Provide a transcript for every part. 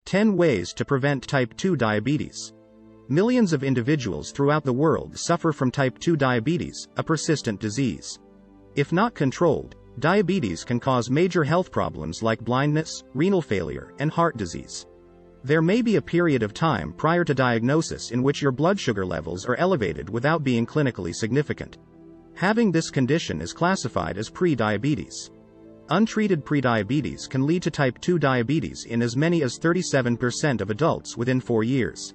10 ways to prevent type 2 diabetes. Millions of individuals throughout the world suffer from type 2 diabetes, a persistent disease. If not controlled, diabetes can cause major health problems like blindness, renal failure, and heart disease. There may be a period of time prior to diagnosis in which your blood sugar levels are elevated without being clinically significant. Having this condition is classified as pre-diabetes. Untreated prediabetes can lead to type 2 diabetes in as many as 37% of adults within 4 years.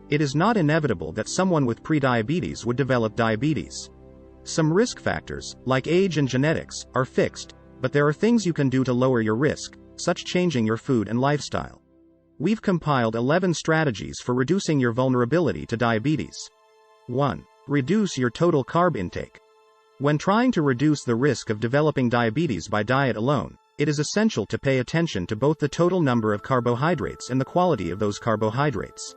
It is not inevitable that someone with prediabetes would develop diabetes. Some risk factors, like age and genetics, are fixed, but there are things you can do to lower your risk, such changing your food and lifestyle. We've compiled 11 strategies for reducing your vulnerability to diabetes. 1. Reduce your total carb intake. When trying to reduce the risk of developing diabetes by diet alone, it is essential to pay attention to both the total number of carbohydrates and the quality of those carbohydrates.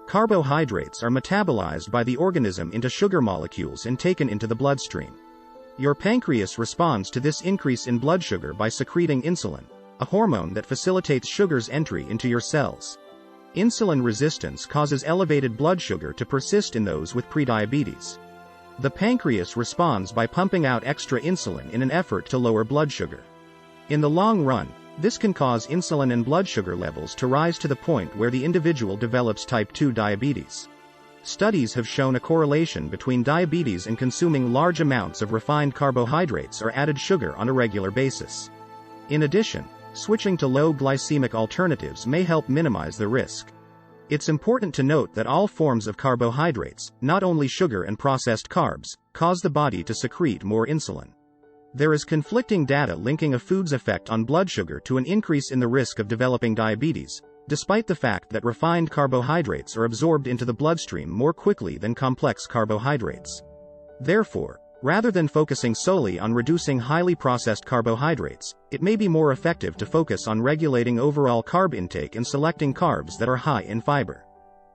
Carbohydrates are metabolized by the organism into sugar molecules and taken into the bloodstream. Your pancreas responds to this increase in blood sugar by secreting insulin, a hormone that facilitates sugar's entry into your cells. Insulin resistance causes elevated blood sugar to persist in those with prediabetes. The pancreas responds by pumping out extra insulin in an effort to lower blood sugar. In the long run, this can cause insulin and blood sugar levels to rise to the point where the individual develops type 2 diabetes. Studies have shown a correlation between diabetes and consuming large amounts of refined carbohydrates or added sugar on a regular basis. In addition, switching to low glycemic alternatives may help minimize the risk. It's important to note that all forms of carbohydrates, not only sugar and processed carbs, cause the body to secrete more insulin. There is conflicting data linking a food's effect on blood sugar to an increase in the risk of developing diabetes, despite the fact that refined carbohydrates are absorbed into the bloodstream more quickly than complex carbohydrates. Therefore, rather than focusing solely on reducing highly processed carbohydrates, it may be more effective to focus on regulating overall carb intake and selecting carbs that are high in fiber.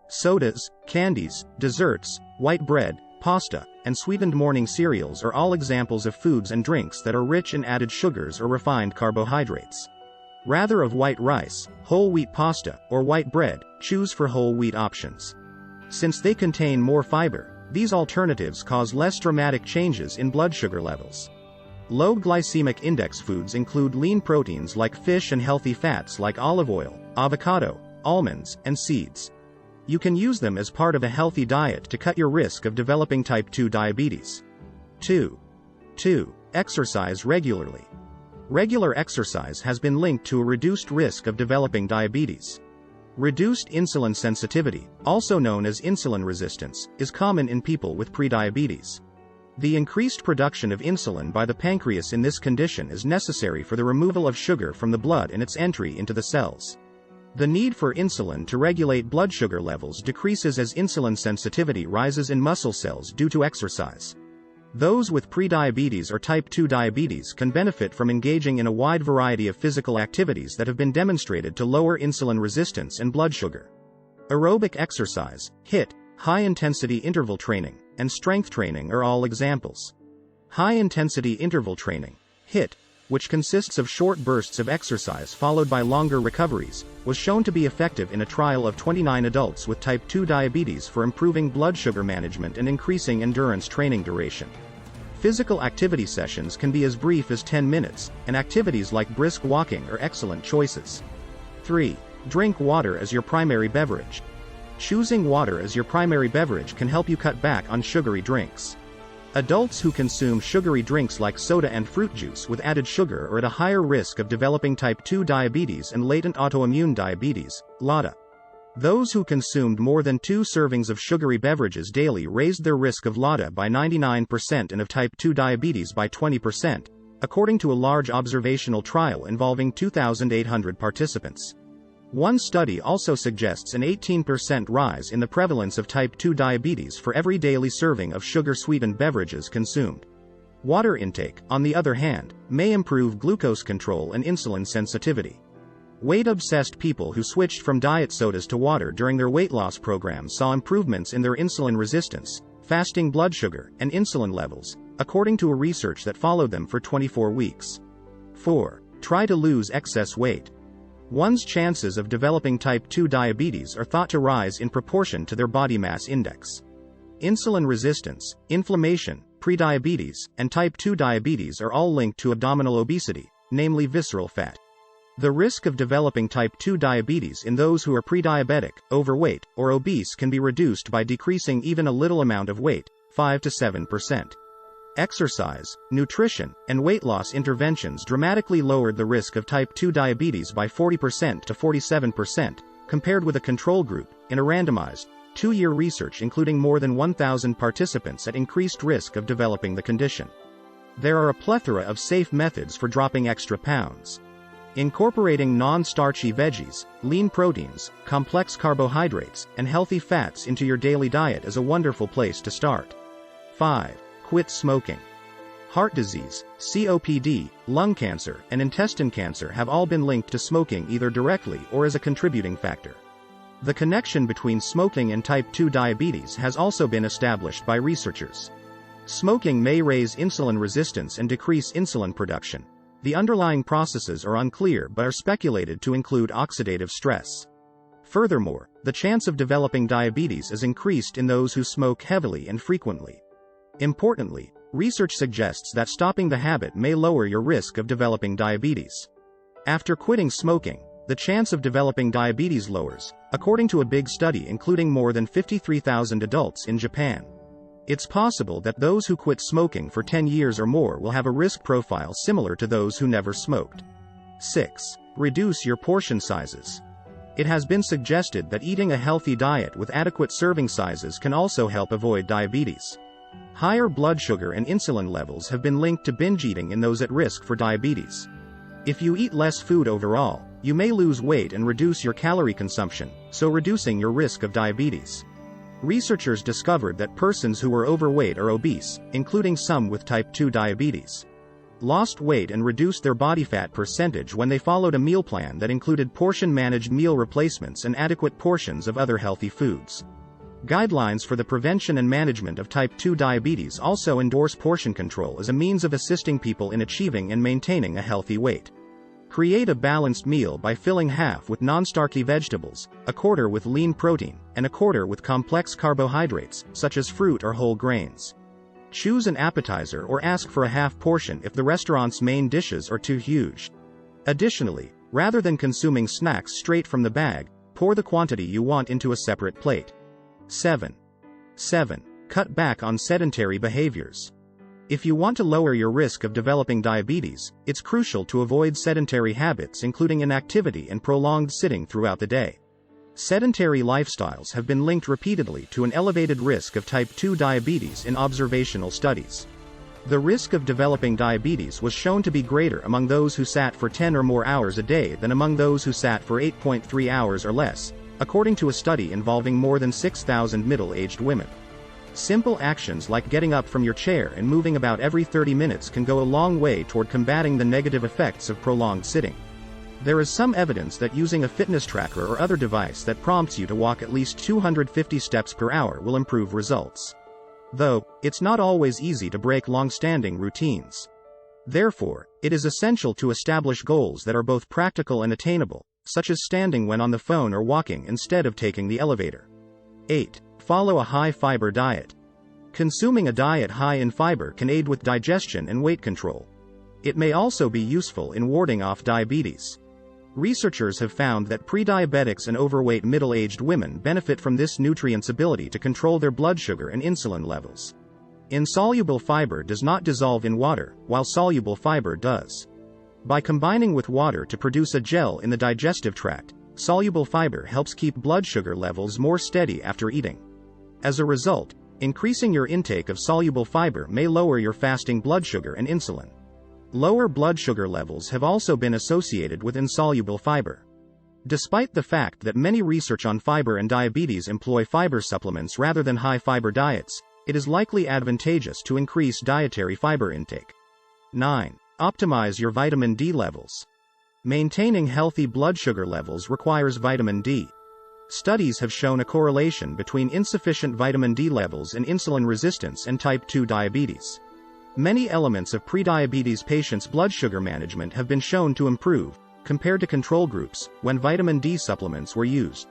Sodas, candies, desserts, white bread, pasta, and sweetened morning cereals are all examples of foods and drinks that are rich in added sugars or refined carbohydrates. Rather of white rice, whole wheat pasta, or white bread, choose for whole wheat options. Since they contain more fiber, these alternatives cause less dramatic changes in blood sugar levels. Low glycemic index foods include lean proteins like fish and healthy fats like olive oil, avocado, almonds, and seeds. You can use them as part of a healthy diet to cut your risk of developing type 2 diabetes. 2. Exercise regularly. Regular exercise has been linked to a reduced risk of developing diabetes. Reduced insulin sensitivity, also known as insulin resistance, is common in people with prediabetes. The increased production of insulin by the pancreas in this condition is necessary for the removal of sugar from the blood and its entry into the cells. The need for insulin to regulate blood sugar levels decreases as insulin sensitivity rises in muscle cells due to exercise. Those with prediabetes or type 2 diabetes can benefit from engaging in a wide variety of physical activities that have been demonstrated to lower insulin resistance and blood sugar. Aerobic exercise, HIIT, high-intensity interval training, and strength training are all examples. High-intensity interval training, HIIT, which consists of short bursts of exercise followed by longer recoveries, was shown to be effective in a trial of 29 adults with type 2 diabetes for improving blood sugar management and increasing endurance training duration. Physical activity sessions can be as brief as 10 minutes, and activities like brisk walking are excellent choices. 3. Drink water as your primary beverage. Choosing water as your primary beverage can help you cut back on sugary drinks. Adults who consume sugary drinks like soda and fruit juice with added sugar are at a higher risk of developing type 2 diabetes and latent autoimmune diabetes, LADA. Those who consumed more than 2 servings of sugary beverages daily raised their risk of LADA by 99% and of type 2 diabetes by 20%, according to a large observational trial involving 2,800 participants. One study also suggests an 18% rise in the prevalence of type 2 diabetes for every daily serving of sugar-sweetened beverages consumed. Water intake, on the other hand, may improve glucose control and insulin sensitivity. Weight-obsessed people who switched from diet sodas to water during their weight loss programs saw improvements in their insulin resistance, fasting blood sugar, and insulin levels, according to a research that followed them for 24 weeks. 4. Try to lose excess weight. One's chances of developing type 2 diabetes are thought to rise in proportion to their body mass index. Insulin resistance, inflammation, prediabetes, and type 2 diabetes are all linked to abdominal obesity, namely visceral fat. The risk of developing type 2 diabetes in those who are prediabetic, overweight, or obese can be reduced by decreasing even a little amount of weight, 5 to 7%. Exercise, nutrition, and weight loss interventions dramatically lowered the risk of type 2 diabetes by 40% to 47%, compared with a control group, in a randomized, 2-year research including more than 1,000 participants at increased risk of developing the condition. There are a plethora of safe methods for dropping extra pounds. Incorporating non-starchy veggies, lean proteins, complex carbohydrates, and healthy fats into your daily diet is a wonderful place to start. 5. Quit smoking. Heart disease, COPD, lung cancer, and intestine cancer have all been linked to smoking either directly or as a contributing factor. The connection between smoking and type 2 diabetes has also been established by researchers. Smoking may raise insulin resistance and decrease insulin production. The underlying processes are unclear but are speculated to include oxidative stress. Furthermore, the chance of developing diabetes is increased in those who smoke heavily and frequently. Importantly, research suggests that stopping the habit may lower your risk of developing diabetes. After quitting smoking, the chance of developing diabetes lowers, according to a big study including more than 53,000 adults in Japan. It's possible that those who quit smoking for 10 years or more will have a risk profile similar to those who never smoked. 6. Reduce your portion sizes. It has been suggested that eating a healthy diet with adequate serving sizes can also help avoid diabetes. Higher blood sugar and insulin levels have been linked to binge eating in those at risk for diabetes. If you eat less food overall, you may lose weight and reduce your calorie consumption, so reducing your risk of diabetes. Researchers discovered that persons who were overweight or obese, including some with type 2 diabetes, lost weight and reduced their body fat percentage when they followed a meal plan that included portion-managed meal replacements and adequate portions of other healthy foods. Guidelines for the prevention and management of type 2 diabetes also endorse portion control as a means of assisting people in achieving and maintaining a healthy weight. Create a balanced meal by filling half with non-starchy vegetables, a quarter with lean protein, and a quarter with complex carbohydrates, such as fruit or whole grains. Choose an appetizer or ask for a half portion if the restaurant's main dishes are too huge. Additionally, rather than consuming snacks straight from the bag, pour the quantity you want into a separate plate. 7. Cut back on sedentary behaviors. If you want to lower your risk of developing diabetes, it's crucial to avoid sedentary habits including inactivity and prolonged sitting throughout the day. Sedentary lifestyles have been linked repeatedly to an elevated risk of type 2 diabetes in observational studies. The risk of developing diabetes was shown to be greater among those who sat for 10 or more hours a day than among those who sat for 8.3 hours or less, according to a study involving more than 6,000 middle-aged women. Simple actions like getting up from your chair and moving about every 30 minutes can go a long way toward combating the negative effects of prolonged sitting. There is some evidence that using a fitness tracker or other device that prompts you to walk at least 250 steps per hour will improve results. Though, it's not always easy to break long-standing routines. Therefore, it is essential to establish goals that are both practical and attainable, such as standing when on the phone or walking instead of taking the elevator. 8. Follow a high-fiber diet. Consuming a diet high in fiber can aid with digestion and weight control. It may also be useful in warding off diabetes. Researchers have found that prediabetics and overweight middle-aged women benefit from this nutrient's ability to control their blood sugar and insulin levels. Insoluble fiber does not dissolve in water, while soluble fiber does. By combining with water to produce a gel in the digestive tract, soluble fiber helps keep blood sugar levels more steady after eating. As a result, increasing your intake of soluble fiber may lower your fasting blood sugar and insulin. Lower blood sugar levels have also been associated with insoluble fiber. Despite the fact that many research on fiber and diabetes employ fiber supplements rather than high-fiber diets, it is likely advantageous to increase dietary fiber intake. 9. Optimize your vitamin D levels. Maintaining healthy blood sugar levels requires vitamin D. Studies have shown a correlation between insufficient vitamin D levels and insulin resistance and type 2 diabetes. Many elements of prediabetes patients' blood sugar management have been shown to improve, compared to control groups, when vitamin D supplements were used.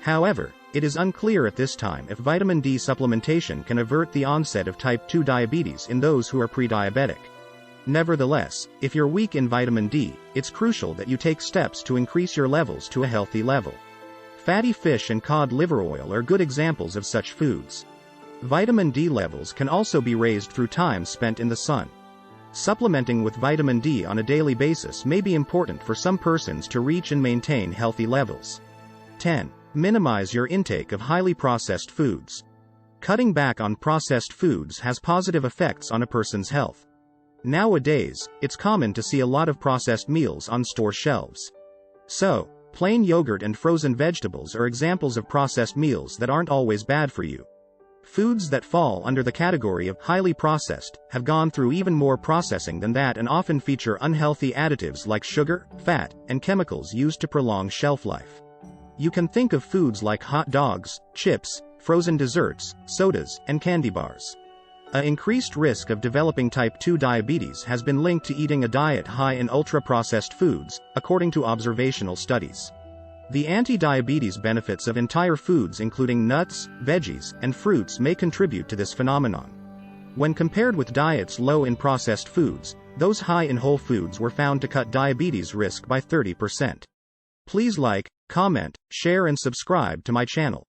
However, it is unclear at this time if vitamin D supplementation can avert the onset of type 2 diabetes in those who are pre-diabetic. Nevertheless, if you're weak in vitamin D, it's crucial that you take steps to increase your levels to a healthy level. Fatty fish and cod liver oil are good examples of such foods. Vitamin D levels can also be raised through time spent in the sun. Supplementing with vitamin D on a daily basis may be important for some persons to reach and maintain healthy levels. 10. Minimize your intake of highly processed foods. Cutting back on processed foods has positive effects on a person's health. Nowadays, it's common to see a lot of processed meals on store shelves. So, plain yogurt and frozen vegetables are examples of processed meals that aren't always bad for you. Foods that fall under the category of highly processed have gone through even more processing than that and often feature unhealthy additives like sugar, fat, and chemicals used to prolong shelf life. You can think of foods like hot dogs, chips, frozen desserts, sodas, and candy bars. An increased risk of developing type 2 diabetes has been linked to eating a diet high in ultra-processed foods, according to observational studies. The anti-diabetes benefits of entire foods including nuts, veggies, and fruits may contribute to this phenomenon. When compared with diets low in processed foods, those high in whole foods were found to cut diabetes risk by 30%. Please like, comment, share and subscribe to my channel.